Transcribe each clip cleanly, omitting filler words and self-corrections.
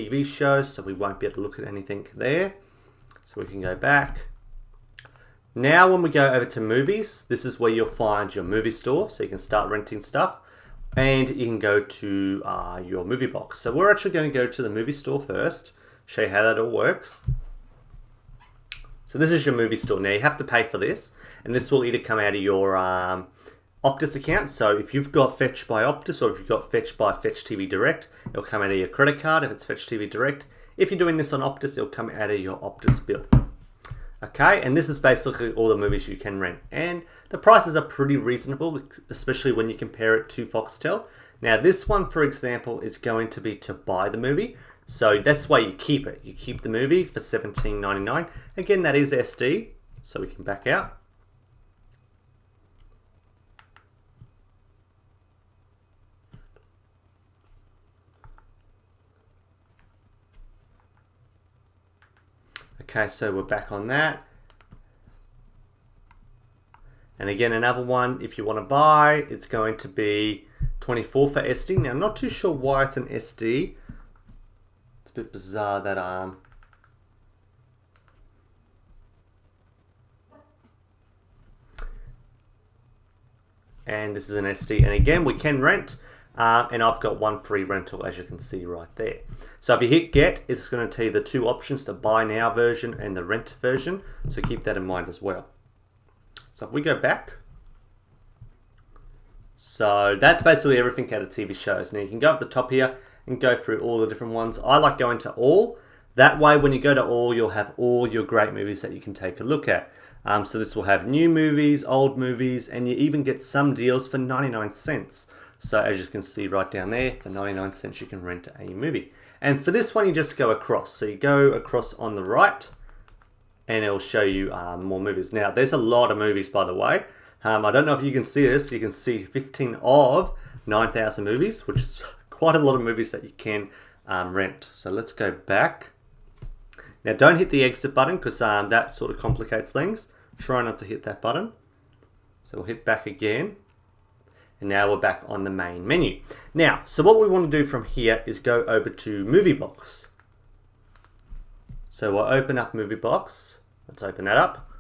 TV shows, so we won't be able to look at anything there. So we can go back. Now when we go over to movies, this is where you'll find your movie store, so you can start renting stuff. And you can go to your movie box. So we're actually going to go to the movie store first, show you how that all works. So this is your movie store. Now you have to pay for this, and this will either come out of your Optus account. So if you've got Fetch by Optus, or if you've got Fetch by Fetch TV Direct, it'll come out of your credit card if it's Fetch TV Direct. If you're doing this on Optus, it'll come out of your Optus bill. Okay, and this is basically all the movies you can rent. And the prices are pretty reasonable, especially when you compare it to Foxtel. Now this one, for example, is going to be to buy the movie. So that's why you keep it. You keep the movie for $17.99. Again, that is SD, so we can back out. Okay, so we're back on that. And again, another one, if you want to buy, it's going to be $24 for SD. Now, I'm not too sure why it's an SD. It's a bit bizarre that and this is an SD. And again, we can rent. And I've got one free rental, as you can see right there. So if you hit get, it's going to tell you the two options, the buy now version and the rent version. So keep that in mind as well. So if we go back, so that's basically everything out of TV shows. Now you can go up the top here and go through all the different ones. I like going to all. That way when you go to all, you'll have all your great movies that you can take a look at. So this will have new movies, old movies, and you even get some deals for 99 cents. So as you can see right down there, for 99 cents you can rent a movie. And for this one, you just go across. So you go across on the right, and it'll show you more movies. Now, there's a lot of movies, by the way. I don't know if you can see this. You can see 15 of 9,000 movies, which is quite a lot of movies that you can rent. So let's go back. Now, don't hit the exit button, because that sort of complicates things. Try not to hit that button. So we'll hit back again. And now we're back on the main menu. Now, so what we want to do from here is go over to Movie Box. So we'll open up Movie Box. Let's open that up.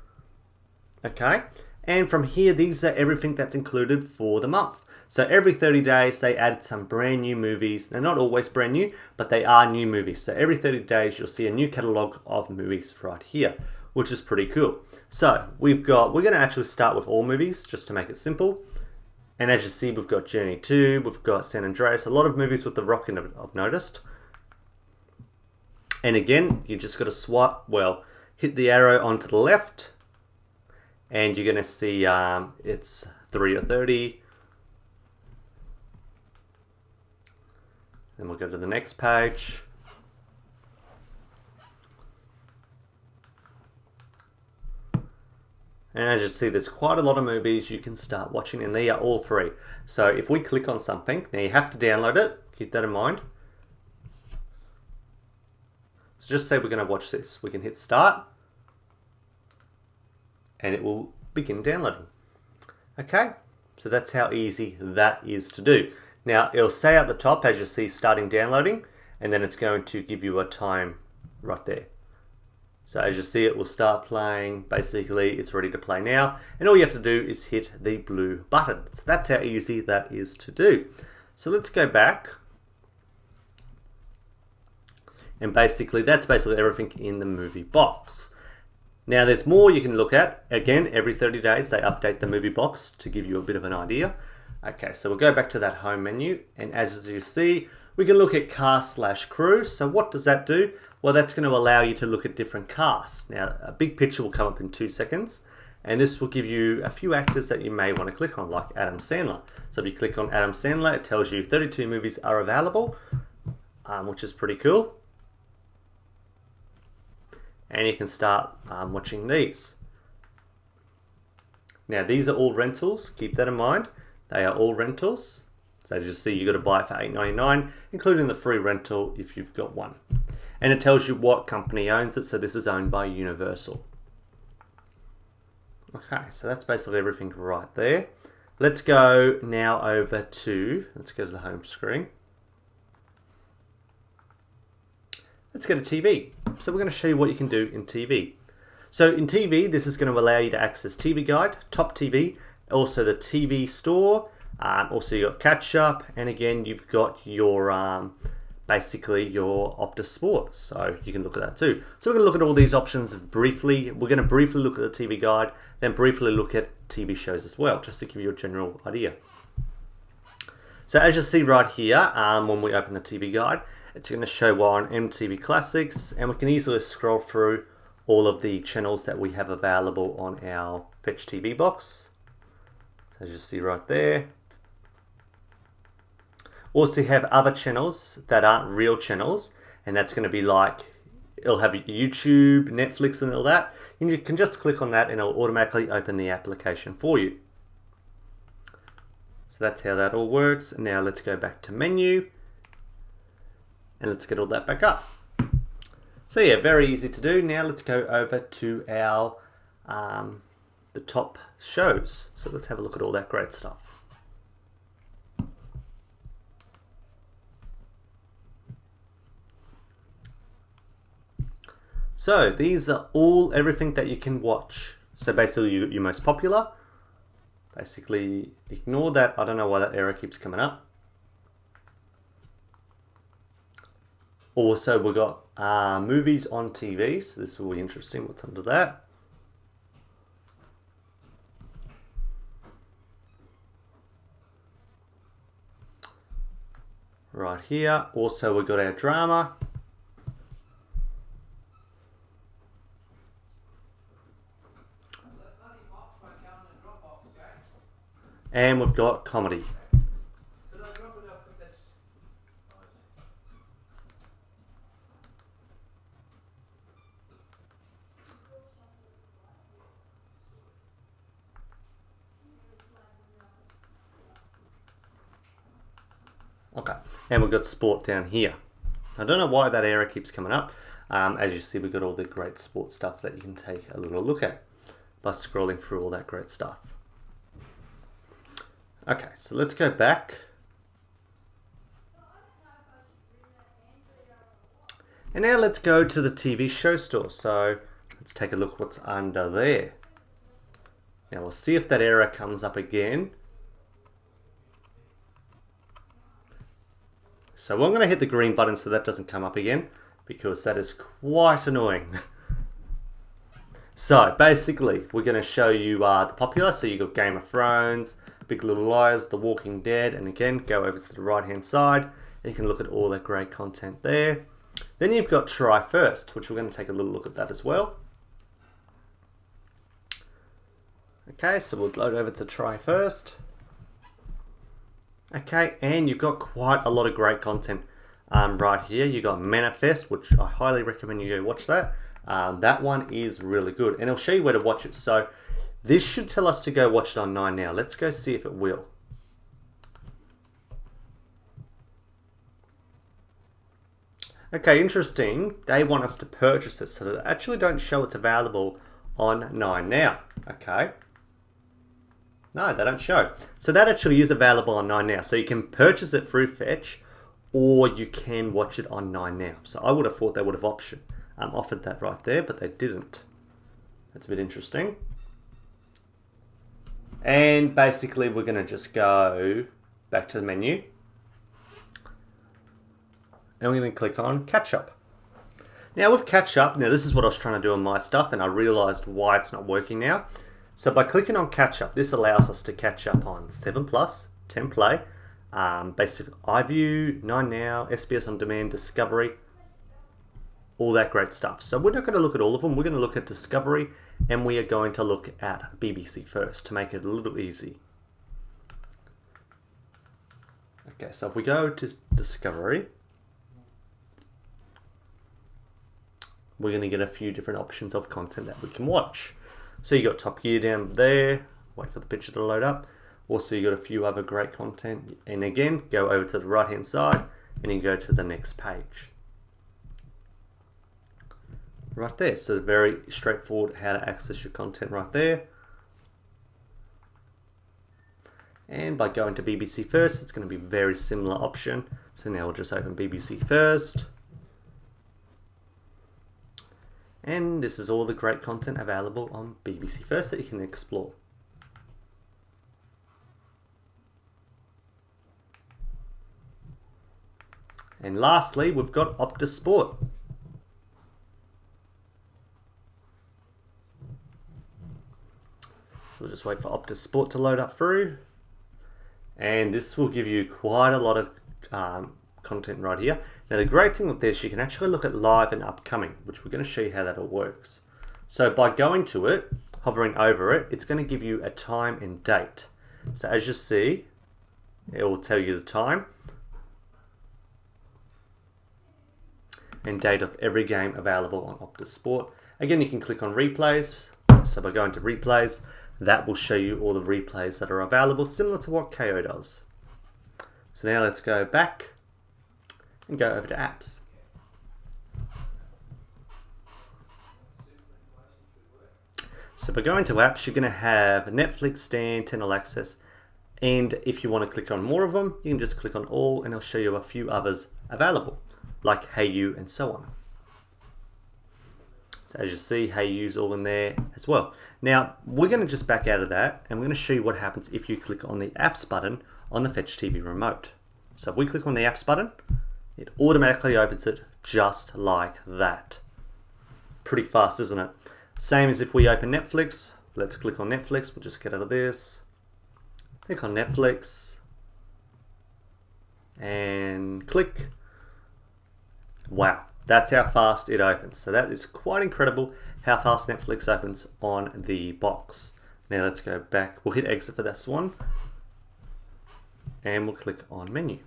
Okay. And from here, these are everything that's included for the month. So every 30 days, they added some brand new movies. They're not always brand new, but they are new movies. So every 30 days, you'll see a new catalog of movies right here, which is pretty cool. So we're going to actually start with all movies, just to make it simple. And as you see, we've got Journey 2, we've got San Andreas, a lot of movies with The Rock in it, I've noticed. And again, you just got to swipe, hit the arrow onto the left, and you're going to see it's 3 or 30. Then we'll go to the next page. And as you see, there's quite a lot of movies you can start watching, and they are all free. So if we click on something, now you have to download it, keep that in mind. So just say we're going to watch this. We can hit start, and it will begin downloading. Okay, so that's how easy that is to do. Now it'll say at the top, as you see, starting downloading, and then it's going to give you a time right there. So as you see, it will start playing. Basically, it's ready to play now. And all you have to do is hit the blue button. So that's how easy that is to do. So let's go back. And basically, that's basically everything in the movie box. Now, there's more you can look at. Again, every 30 days, they update the movie box to give you a bit of an idea. Okay, so we'll go back to that home menu. And as you see, we can look at cast/crew. So what does that do? Well, that's going to allow you to look at different casts. Now, a big picture will come up in 2 seconds, and this will give you a few actors that you may want to click on, like Adam Sandler. So if you click on Adam Sandler, it tells you 32 movies are available, which is pretty cool. And you can start watching these. Now, these are all rentals. Keep that in mind. They are all rentals. So as you see, you've got to buy it for $8.99, including the free rental if you've got one. And it tells you what company owns it. So this is owned by Universal. Okay, so that's basically everything right there. Let's go now over to, let's go to the home screen. let's go to TV. So we're going to show you what you can do in TV. So in TV, this is going to allow you to access TV Guide, Top TV, also the TV Store, also you got Catch Up, and again you've got your basically your Optus Sport, so you can look at that too. So we're going to look at all these options briefly. We're going to briefly look at the TV Guide, then briefly look at TV shows as well, just to give you a general idea. So as you see right here, when we open the TV Guide, it's going to show we're on MTV Classics, and we can easily scroll through all of the channels that we have available on our Fetch TV box. So as you see right there. Also, you have other channels that aren't real channels, and that's going to be like, it'll have YouTube, Netflix, and all that. And you can just click on that, and it'll automatically open the application for you. So that's how that all works. Now let's go back to menu, and let's get all that back up. So yeah, very easy to do. Now let's go over to our the top shows. So let's have a look at all that great stuff. So these are everything that you can watch. So basically your most popular. Basically ignore that. I don't know why that error keeps coming up. Also, we've got movies on TV, so this will be interesting. What's under that? Right here. Also, we've got our drama. And we've got comedy. Okay, and we've got sport down here. I don't know why that error keeps coming up. As you see, we've got all the great sport stuff that you can take a little look at by scrolling through all that great stuff. Okay, so let's go back. And now let's go to the TV show store. So let's take a look what's under there. Now we'll see if that error comes up again. So I'm going to hit the green button so that doesn't come up again, because that is quite annoying. So basically, we're going to show you the popular. So you've got Game of Thrones, Big Little Liars, The Walking Dead, and again, go over to the right hand side. And you can look at all that great content there. Then you've got Try First, which we're going to take a little look at that as well. Okay, so we'll load over to Try First. Okay, and you've got quite a lot of great content right here. You've got Manifest, which I highly recommend you go watch that. That one is really good, and it'll show you where to watch it. So this should tell us to go watch it on 9 Now. Let's go see if it will. Okay, interesting. They want us to purchase it, so they actually don't show it's available on 9 Now. Okay. No, they don't show. So that actually is available on 9 Now. So you can purchase it through Fetch, or you can watch it on 9 Now. So I would have thought they would have offered that right there, but they didn't. That's a bit interesting. And basically we're going to just go back to the menu. And we're going to click on Catch Up. Now with Catch Up, now this is what I was trying to do on my stuff, and I realized why it's not working now. So by clicking on Catch Up, this allows us to catch up on 7+, 10 Play, basically iView, 9 Now, SBS On Demand, Discovery, all that great stuff. So we're not going to look at all of them. We're going to look at Discovery, and we are going to look at BBC first to make it a little easy. Okay, so if we go to Discovery, we're going to get a few different options of content that we can watch. So you got Top Gear down there. Wait for the picture to load up. Also, you got a few other great content. And again, go over to the right hand side and you go to the next page. Right there. So very straightforward how to access your content right there. And by going to BBC First, it's going to be a very similar option. So now we'll just open BBC First. And this is all the great content available on BBC First that you can explore. And lastly, we've got Optus Sport. So we'll just wait for Optus Sport to load up through. And this will give you quite a lot of content right here. Now the great thing with this, you can actually look at live and upcoming, which we're going to show you how that all works. So by going to it, hovering over it, it's going to give you a time and date. So as you see, it will tell you the time and date of every game available on Optus Sport. Again, you can click on replays. So by going to replays, that will show you all the replays that are available, similar to what KO does. So now let's go back and go over to apps. So by going to apps, you're going to have Netflix, Stan, 10 All Access, and if you want to click on more of them, you can just click on all and it'll show you a few others available, like Hey You and so on. So as you see, Hey You's all in there as well. Now, we're going to just back out of that and we're going to show you what happens if you click on the apps button on the Fetch TV remote. So if we click on the apps button, it automatically opens it just like that. Pretty fast, isn't it? Same as if we open Netflix. Let's click on Netflix. We'll just get out of this. Click on Netflix. And click. Wow, that's how fast it opens. So that is quite incredible how fast Netflix opens on the box. Now let's go back. We'll hit exit for this one. And we'll click on menu.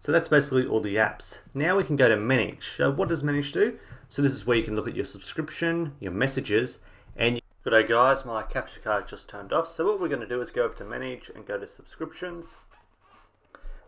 So that's basically all the apps. Now we can go to manage. So what does manage do? So this is where you can look at your subscription, your messages, and good day guys, my capture card just turned off. So what we're going to do is go over to manage and go to subscriptions.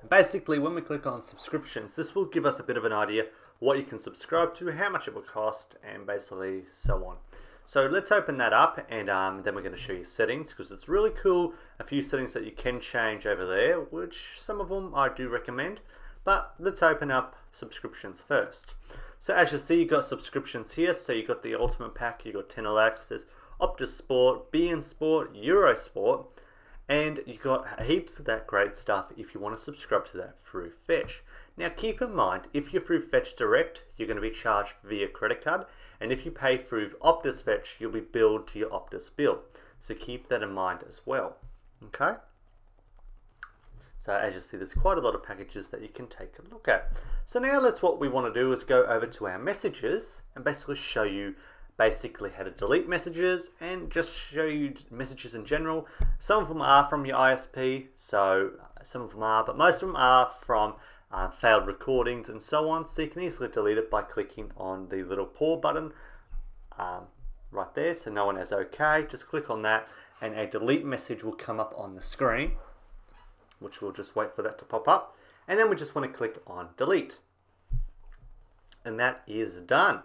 And basically when we click on subscriptions, this will give us a bit of an idea what you can subscribe to, how much it will cost, and basically so on. So let's open that up and then we're going to show you settings because it's really cool. A few settings that you can change over there, which some of them I do recommend. But let's open up subscriptions first. So as you see, you've got subscriptions here. So you've got the Ultimate Pack, you've got 10 All Access, Optus Sport, BN Sport, Eurosport, and you've got heaps of that great stuff if you want to subscribe to that through Fetch. Now keep in mind, if you're through Fetch Direct, you're going to be charged via credit card. And if you pay through Optus Fetch, you'll be billed to your Optus bill. So keep that in mind as well. Okay? So as you see, there's quite a lot of packages that you can take a look at. So now what we want to do is go over to our messages and basically show you basically how to delete messages and just show you messages in general. Some of them are from your ISP, so some of them are, but most of them are from failed recordings and so on. So you can easily delete it by clicking on the little pause button right there. So no one has OK. Just click on that and a delete message will come up on the screen, which we'll just wait for that to pop up. And then we just want to click on delete. And that is done.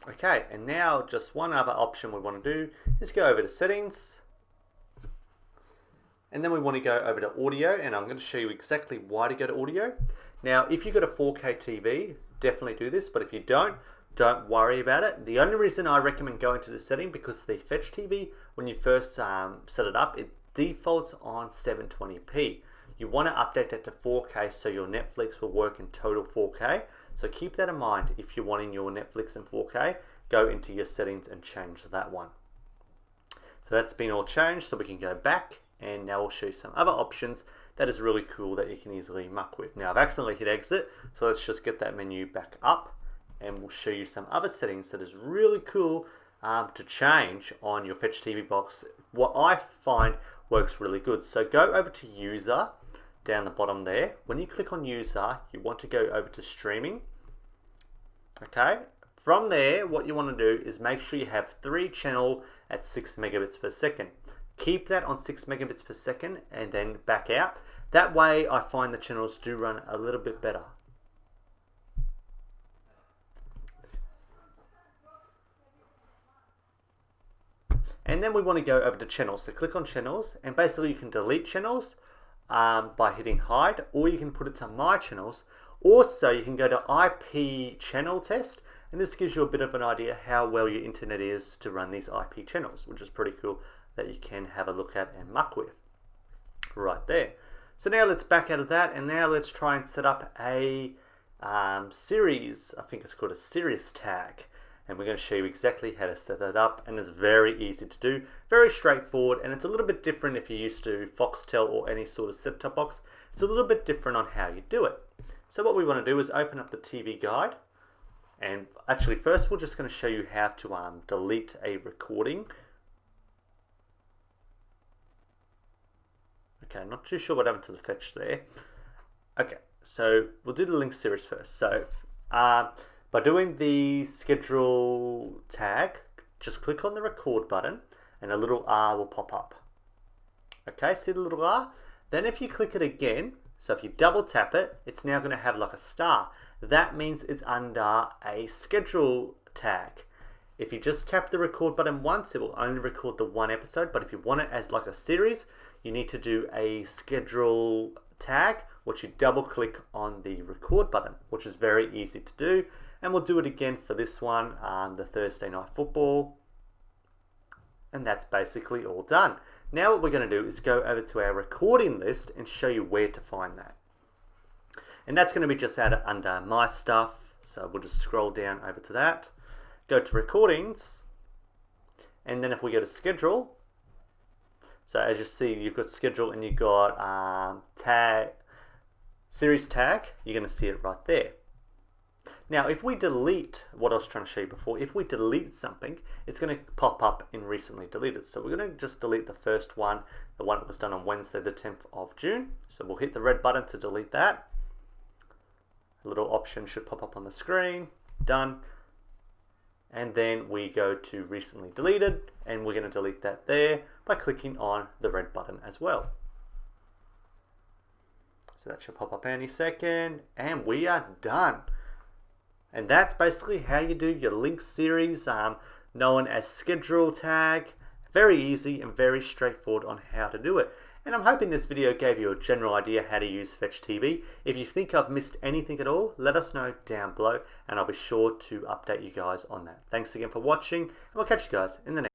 Okay, and now just one other option we want to do is go over to settings. And then we want to go over to audio, and I'm going to show you exactly why to go to audio. Now, if you've got a 4K TV, definitely do this, but if you don't worry about it. The only reason I recommend going to the setting, because the Fetch TV, when you first set it up, it defaults on 720p. You want to update that to 4K so your Netflix will work in total 4K. So keep that in mind. If you're wanting your Netflix in 4K, go into your settings and change that one. So that's been all changed, so we can go back and now we'll show you some other options that is really cool that you can easily muck with. Now I've accidentally hit exit, so let's just get that menu back up and we'll show you some other settings that is really cool to change on your Fetch TV box. What I find works really good. So go over to user down the bottom there. When you click on user, you want to go over to streaming. Okay. From there, what you want to do is make sure you have 3 channel at 6 megabits per second. Keep that on 6 megabits per second and then back out. That way I find the channels do run a little bit better. And then we want to go over to channels. So click on channels and basically you can delete channels by hitting hide, or you can put it to my channels, Also, you can go to IP channel test, and this gives you a bit of an idea how well your internet is to run these IP channels, which is pretty cool that you can have a look at and muck with. Right there. So now let's back out of that, and now let's try and set up a series. I think it's called a series tag. And we're going to show you exactly how to set that up, and it's very easy to do, very straightforward, and it's a little bit different if you're used to Foxtel or any sort of set-top box. It's a little bit different on how you do it. So what we want to do is open up the TV guide, and actually first we're just going to show you how to delete a recording. Okay, I'm not too sure what happened to the fetch there. Okay, so we'll do the link series first. So by doing the schedule tag, just click on the record button and a little R will pop up. Okay, see the little R? Then if you click it again, so if you double tap it, it's now going to have like a star. That means it's under a schedule tag. If you just tap the record button once, it will only record the one episode, but if you want it as like a series, you need to do a schedule tag, which you double click on the record button, which is very easy to do. And we'll do it again for this one, the Thursday Night Football. And that's basically all done. Now what we're going to do is go over to our recording list and show you where to find that. And that's going to be just under My Stuff. So we'll just scroll down over to that. Go to Recordings. And then if we go to Schedule. So as you see, you've got Schedule and you've got tag, Series Tag. You're going to see it right there. Now, if we delete what I was trying to show you before, if we delete something, it's going to pop up in recently deleted. So we're going to just delete the first one, the one that was done on Wednesday, the 10th of June. So we'll hit the red button to delete that. A little option should pop up on the screen. Done. And then we go to recently deleted, and we're going to delete that there by clicking on the red button as well. So that should pop up any second, and we are done. And that's basically how you do your link series, known as schedule tag. Very easy and very straightforward on how to do it. And I'm hoping this video gave you a general idea how to use Fetch TV. If you think I've missed anything at all, let us know down below, and I'll be sure to update you guys on that. Thanks again for watching, and we'll catch you guys in the next video.